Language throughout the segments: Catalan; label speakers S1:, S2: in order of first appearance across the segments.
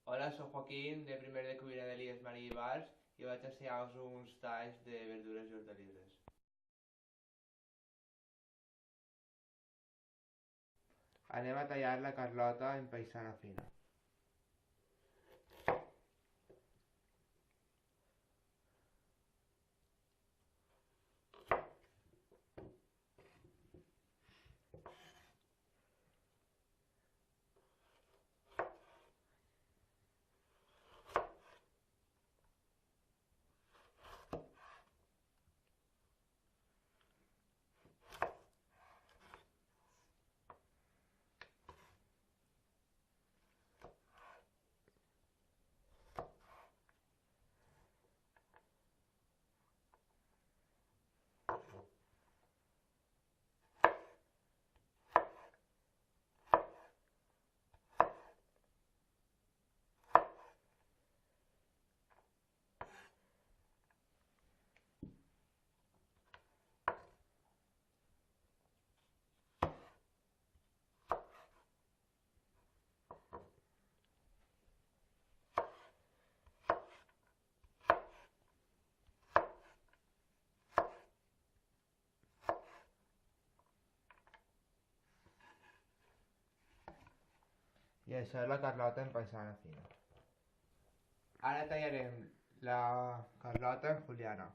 S1: Hola, soc Joaquín, de primer de cuina de l'IES Marí i Bars, i vaig a ensenyar-vos uns talls de verdures i hortalisses. Anem a tallar la carlota en paisana fina. I això és la carlota en paisana fina. Ara tallarem la carlota en juliana.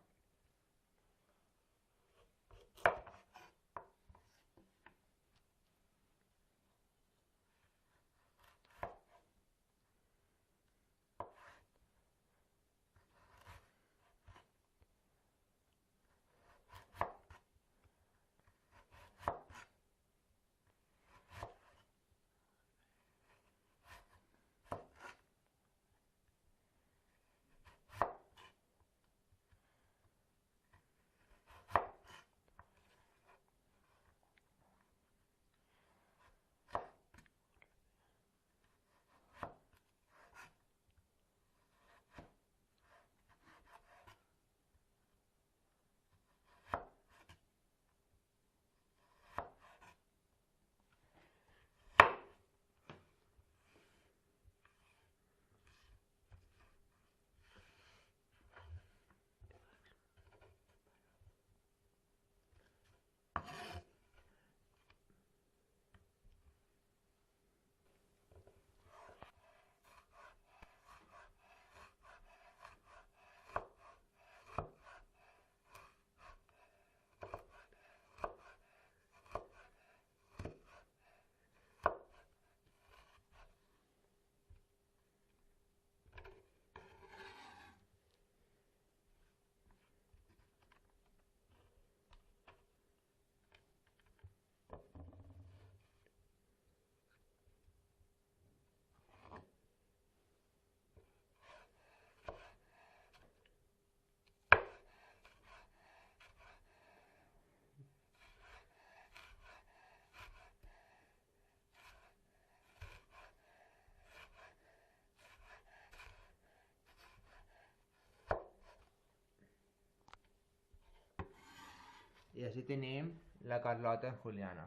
S1: I així tenim la carlota en juliana.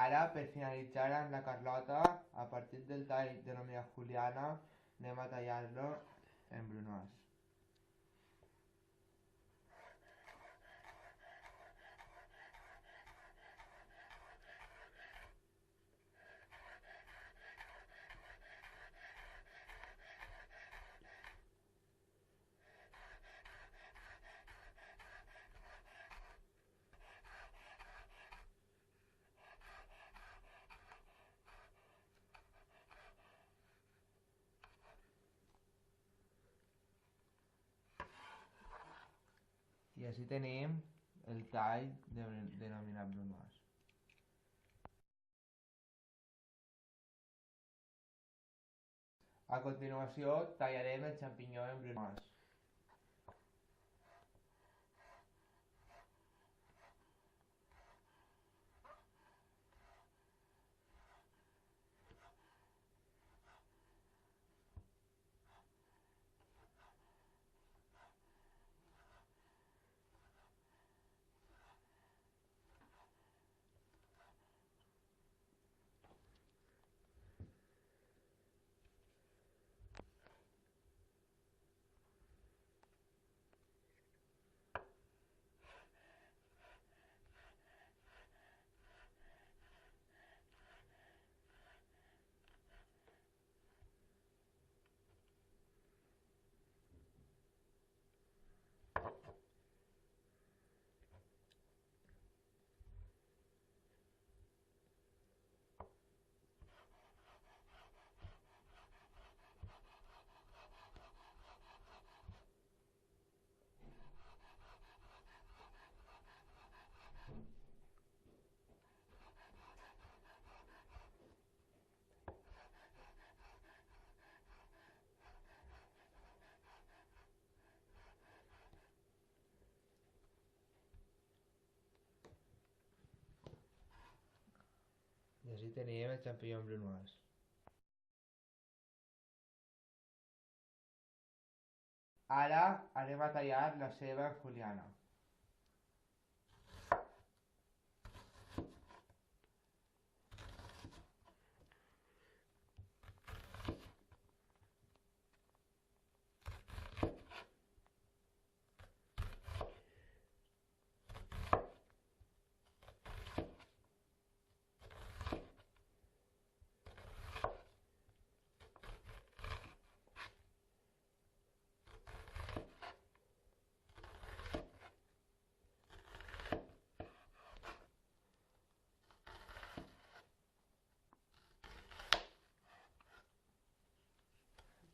S1: Ara, per finalitzar amb la carlota, a partir del tall denominat juliana, anem a tallar-lo en brunós. I així tenim el tall denominat brunós. A continuació, tallarem el xampinyó en brunós. I així tenim el xampinyó brunoise. Ara anem a tallar la ceba en juliana.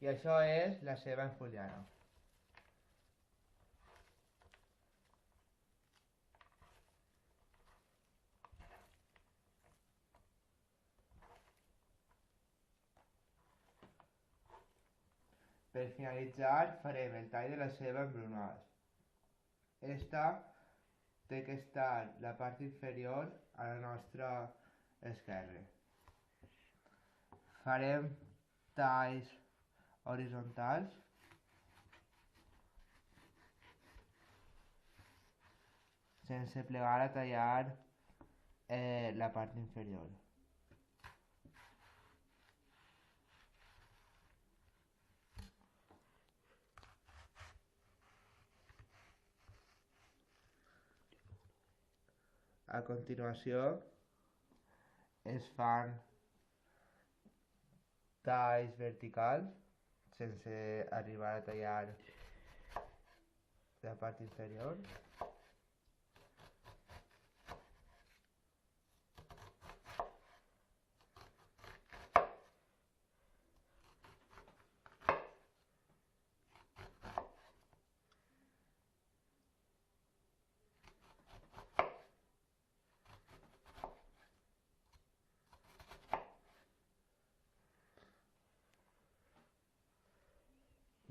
S1: I això és la ceba en juliana. Per finalitzar farem el tall de la ceba en brunoise. Esta té que estar la part inferior a la nostra esquerra. Farem talls horitzontals sense plegar a tallar la part inferior. A continuació es fan talls verticals sense arribar a tallar la part inferior.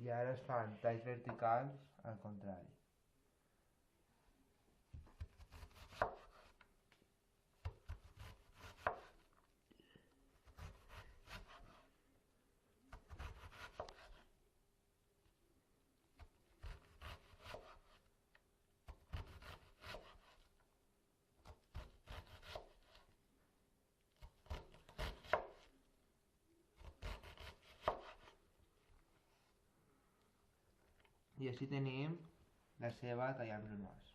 S1: I ara es fan talls verticals al contrari. I així tenim la ceba tallant brunoise.